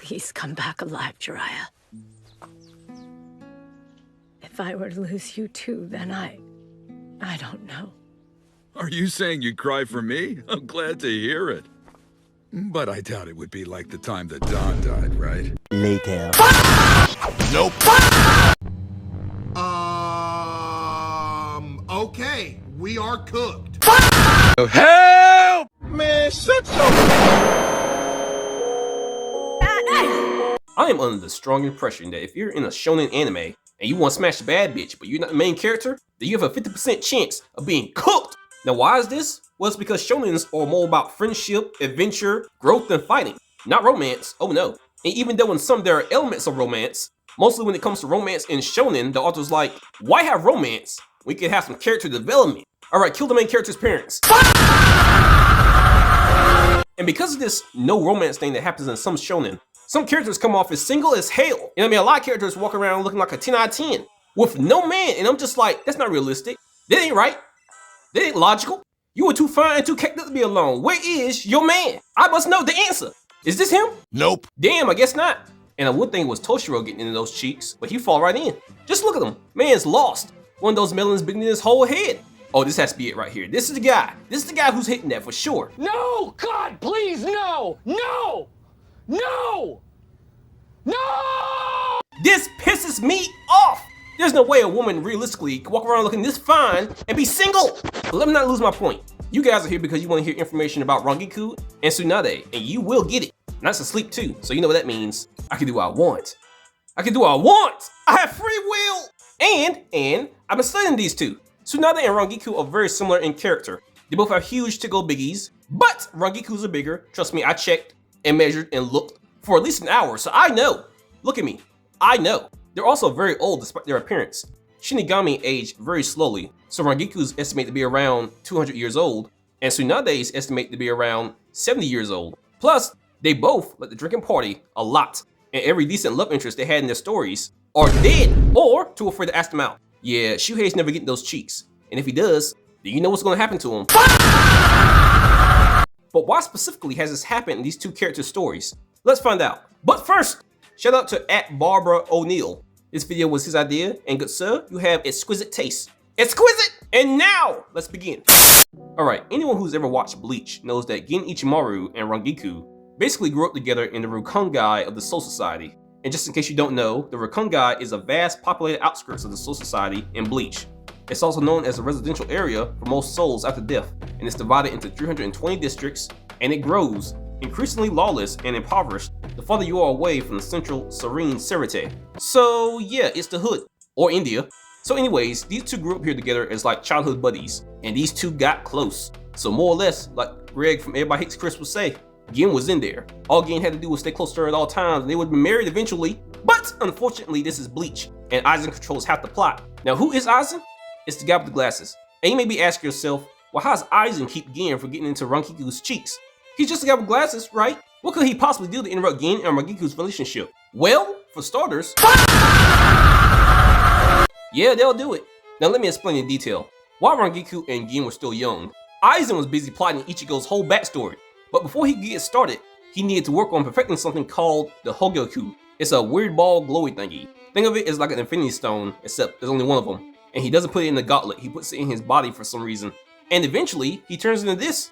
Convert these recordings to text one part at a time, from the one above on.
Please come back alive, Jiraiya. If I were to lose you too, then I don't know. Are you saying you'd cry for me? I'm glad to hear it. But I doubt it would be like the time that Don died, right? Later. Nope. Okay, we are cooked. Help! Man, shut your... I am under the strong impression that if you're in a shonen anime and you want to smash a bad bitch, but you're not the main character, then you have a 50% chance of being cooked. Now, why is this? Well, it's because shonens are more about friendship, adventure, growth, and fighting, not romance. Oh no. And even though in some there are elements of romance, mostly when it comes to romance in shonen, the author's like, why have romance? We could have some character development. Alright, kill the main character's parents. And because of this no romance thing that happens in some shonen, some characters come off as single as hell. And I mean, a lot of characters walk around looking like a 10 out of 10 with no man. And I'm just like, that's not realistic. That ain't right. That ain't logical. You were too fine and too caked up to be alone. Where is your man? I must know the answer. Is this him? Nope. Damn, I guess not. And I would think it was Toshiro getting into those cheeks, but he fall right in. Just look at him. Man's lost. One of those melons bigger than his whole head. Oh, this has to be it right here. This is the guy. This is the guy who's hitting that for sure. No! God, please, no! No! No! No! This pisses me off. There's no way a woman realistically can walk around looking this fine and be single. But let me not lose my point. You guys are here because you want to hear information about Rangiku and Tsunade, and you will get it. And that's asleep too, so you know what that means. I can do what I want. I can do what I want. I have free will. And I've been studying these two. Tsunade and Rangiku are very similar in character. They both have huge tickle biggies, but Rangiku's are bigger. Trust me, I checked and measured and looked for at least an hour, so I know. Look at me, I know. They're also very old despite their appearance. Shinigami aged very slowly, so Rangiku's estimated to be around 200 years old, and Tsunade's estimated to be around 70 years old. Plus, they both like to drink and party a lot, and every decent love interest they had in their stories are dead or too afraid to ask them out. Yeah, Shuhei's never getting those cheeks, and if he does, then you know what's gonna happen to him. But why specifically has this happened in these two character stories? Let's find out. But first, shout out to @Barbara_O'Neil. This video was his idea, and good sir, you have exquisite taste. Exquisite! And now, let's begin. Alright, anyone who's ever watched Bleach knows that Gen Ichimaru and Rangiku basically grew up together in the Rukongai of the Soul Society. And just in case you don't know, the Rukongai is a vast populated outskirts of the Soul Society in Bleach. It's also known as a residential area for most souls after death, and it's divided into 320 districts, and it grows, increasingly lawless and impoverished the farther you are away from the central serene Serite. So yeah, it's the hood, or India. So anyways, these two grew up here together as like childhood buddies, and these two got close. So more or less, like Greg from Everybody Hates Chris would say, Gen was in there. All Gen had to do was stay close to her at all times, and they would have been married eventually. But unfortunately, this is Bleach, and Aizen controls half the plot. Now, who is Aizen? It's the guy with the glasses. And you may be asking yourself, well, how does Aizen keep Gen from getting into Rangiku's cheeks? He's just a guy with glasses, right? What could he possibly do to interrupt Gen and Rangiku's relationship? Well, for starters, yeah, they'll do it. Now let me explain in detail. While Rangiku and Gen were still young, Aizen was busy plotting Ichigo's whole backstory. But before he could get started, he needed to work on perfecting something called the Hogyoku. It's a weird ball glowy thingy. Think of it as like an infinity stone, except there's only one of them. And he doesn't put it in the gauntlet, he puts it in his body for some reason. And eventually, he turns into this.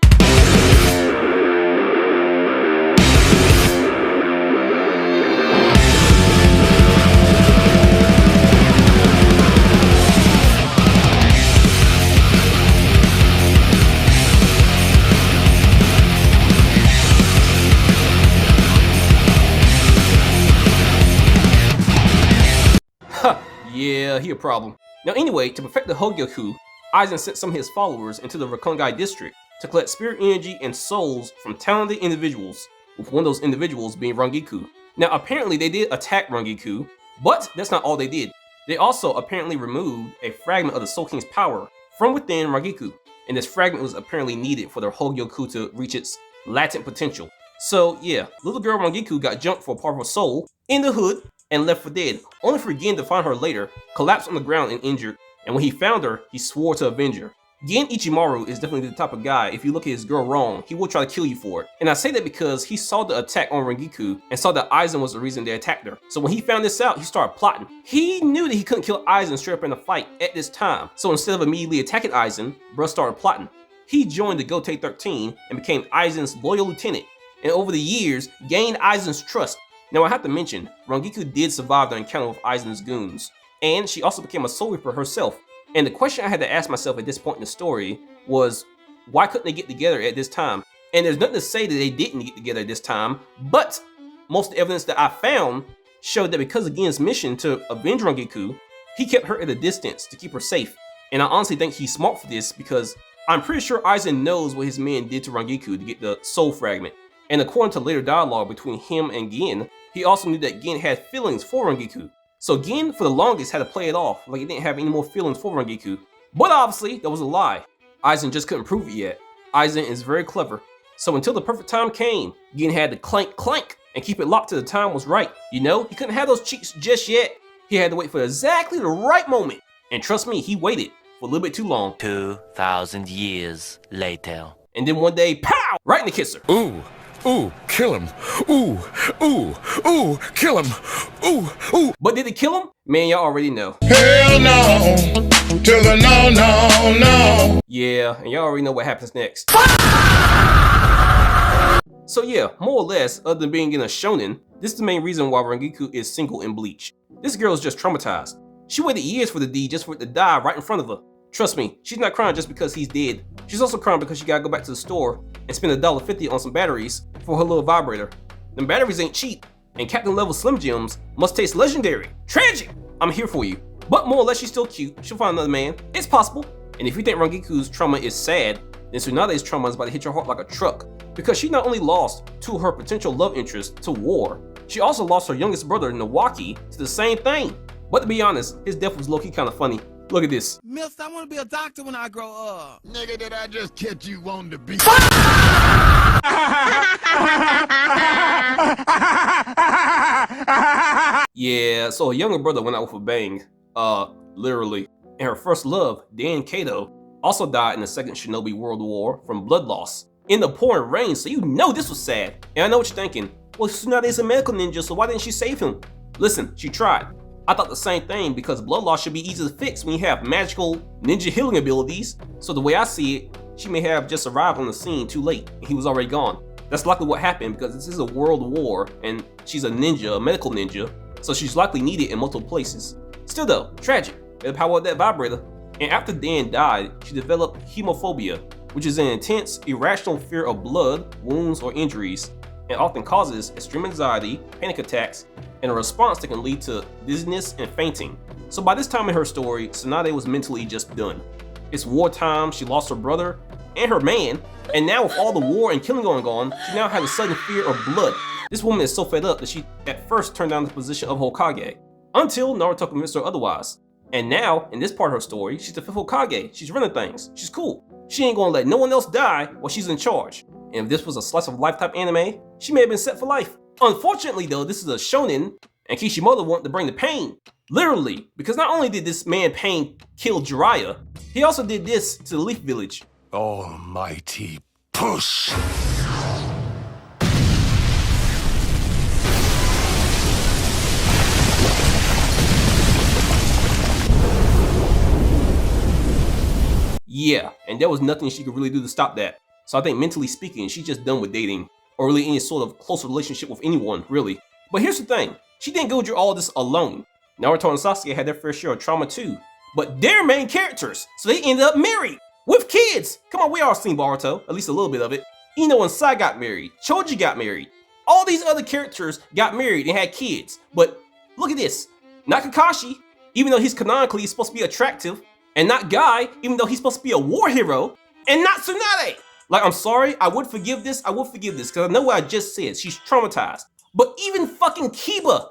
Yeah, he a problem. Now anyway, to perfect the Hogyoku, Aizen sent some of his followers into the Rukongai district to collect spirit energy and souls from talented individuals, with one of those individuals being Rangiku. Now apparently they did attack Rangiku, but that's not all they did. They also apparently removed a fragment of the Soul King's power from within Rangiku, and this fragment was apparently needed for their Hogyoku to reach its latent potential. So yeah, little girl Rangiku got jumped for a powerful soul in the hood and left for dead, only for Gen to find her later, collapsed on the ground and injured, and when he found her, he swore to avenge her. Gen Ichimaru is definitely the type of guy, if you look at his girl wrong, he will try to kill you for it. And I say that because he saw the attack on Rangiku and saw that Aizen was the reason they attacked her. So when he found this out, he started plotting. He knew that he couldn't kill Aizen straight up in a fight at this time. So instead of immediately attacking Aizen, bruh started plotting. He joined the Gotei 13 and became Aizen's loyal lieutenant. And over the years, gained Aizen's trust. Now I have to mention, Rangiku did survive the encounter with Aizen's goons. And she also became a soul reaper herself. And the question I had to ask myself at this point in the story was, why couldn't they get together at this time? And there's nothing to say that they didn't get together at this time, but most of the evidence that I found showed that because of Gen's mission to avenge Rangiku, he kept her at a distance to keep her safe. And I honestly think he's smart for this because I'm pretty sure Aizen knows what his men did to Rangiku to get the soul fragment. And according to later dialogue between him and Gen, he also knew that Gen had feelings for Rangiku. So Gen, for the longest, had to play it off like he didn't have any more feelings for Rangiku. But obviously, that was a lie. Aizen just couldn't prove it yet. Aizen is very clever. So until the perfect time came, Gen had to clank clank and keep it locked till the time was right. You know, he couldn't have those cheeks just yet. He had to wait for exactly the right moment. And trust me, he waited for a little bit too long. 2,000 years later. And then one day, pow! Right in the kisser. Ooh, ooh, kill him. Ooh, ooh, ooh, kill him. Ooh, ooh. But did it kill him? Man, y'all already know. Hell no, to the no, no, no. Yeah, and y'all already know what happens next. So yeah, more or less, other than being in a shonen, this is the main reason why Rangiku is single in Bleach. This girl is just traumatized. She waited years for the deed just for it to die right in front of her. Trust me, she's not crying just because he's dead. She's also crying because she gotta go back to the store and spend $1.50 on some batteries for her little vibrator. Them batteries ain't cheap, and Captain Level Slim Jims must taste legendary. Tragic! I'm here for you. But more or less, she's still cute. She'll find another man. It's possible. And if you think Rangiku's trauma is sad, then Tsunade's trauma is about to hit your heart like a truck. Because she not only lost two of her potential love interests to war, she also lost her youngest brother, Nawaki, to the same thing. But to be honest, his death was low-key kind of funny. Look at this. Mills, I want to be a doctor when I grow up. Nigga, did I just catch you wanting to be? Yeah, so her younger brother went out with a bang. Literally. And her first love, Dan Kato, also died in the Second Shinobi World War from blood loss in the pouring rain, so you know this was sad. And I know what you're thinking. Well, Tsunade is a medical ninja, so why didn't she save him? Listen, she tried. I thought the same thing because blood loss should be easy to fix when you have magical ninja healing abilities. So the way I see it, she may have just arrived on the scene too late and he was already gone. That's likely what happened because this is a world war and she's a ninja, a medical ninja, so she's likely needed in multiple places. Still though, tragic. The power of that vibrator. And after Dan died, she developed hemophobia, which is an intense, irrational fear of blood, wounds, or injuries, and often causes extreme anxiety, panic attacks, and a response that can lead to dizziness and fainting. So by this time in her story, Tsunade was mentally just done. It's wartime, she lost her brother and her man, and now with all the war and killing going on, she now has a sudden fear of blood. This woman is so fed up that she at first turned down the position of Hokage, until Naruto convinced her otherwise. And now, in this part of her story, she's the 5th Hokage, she's running things, she's cool. She ain't gonna let no one else die while she's in charge. And if this was a slice of life type anime, she may have been set for life. Unfortunately though, this is a shonen, and Kishimoto wanted to bring the pain. Literally, because not only did this man Pain kill Jiraiya, he also did this to the Leaf Village. Almighty push. Yeah, and there was nothing she could really do to stop that. So I think mentally speaking, she's just done with dating, or really any sort of close relationship with anyone, really. But here's the thing, she didn't go through all this alone. Naruto and Sasuke had their fair share of trauma too, but they're main characters, so they ended up married, with kids. Come on, we all seen Boruto, at least a little bit of it. Ino and Sai got married, Choji got married. All these other characters got married and had kids, but look at this. Not Kakashi, even though he's canonically supposed to be attractive, and not Guy, even though he's supposed to be a war hero, and not Tsunade. Like, I'm sorry, I would forgive this, because I know what I just said, she's traumatized. But even fucking Kiba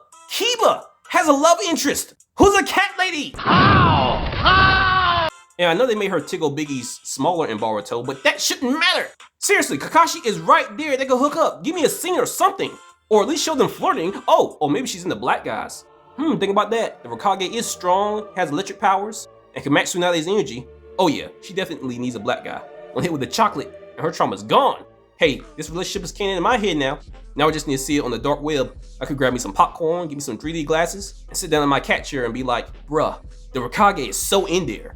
has a love interest, who's a cat lady. How? And I know they made her Tiggle Biggies smaller in Boruto, but that shouldn't matter. Seriously, Kakashi is right there, they can hook up, give me a scene or something. Or at least show them flirting. Oh, or maybe she's in the black guys. Think about that. The Hokage is strong, has electric powers, and can match Tsunade's energy. Oh yeah, she definitely needs a black guy. One hit with the chocolate and her trauma's gone. Hey, this relationship is canon in my head now. Now I just need to see it on the dark web. I could grab me some popcorn, give me some 3D glasses, and sit down in my cat chair and be like, bruh, the Raikage is so in there.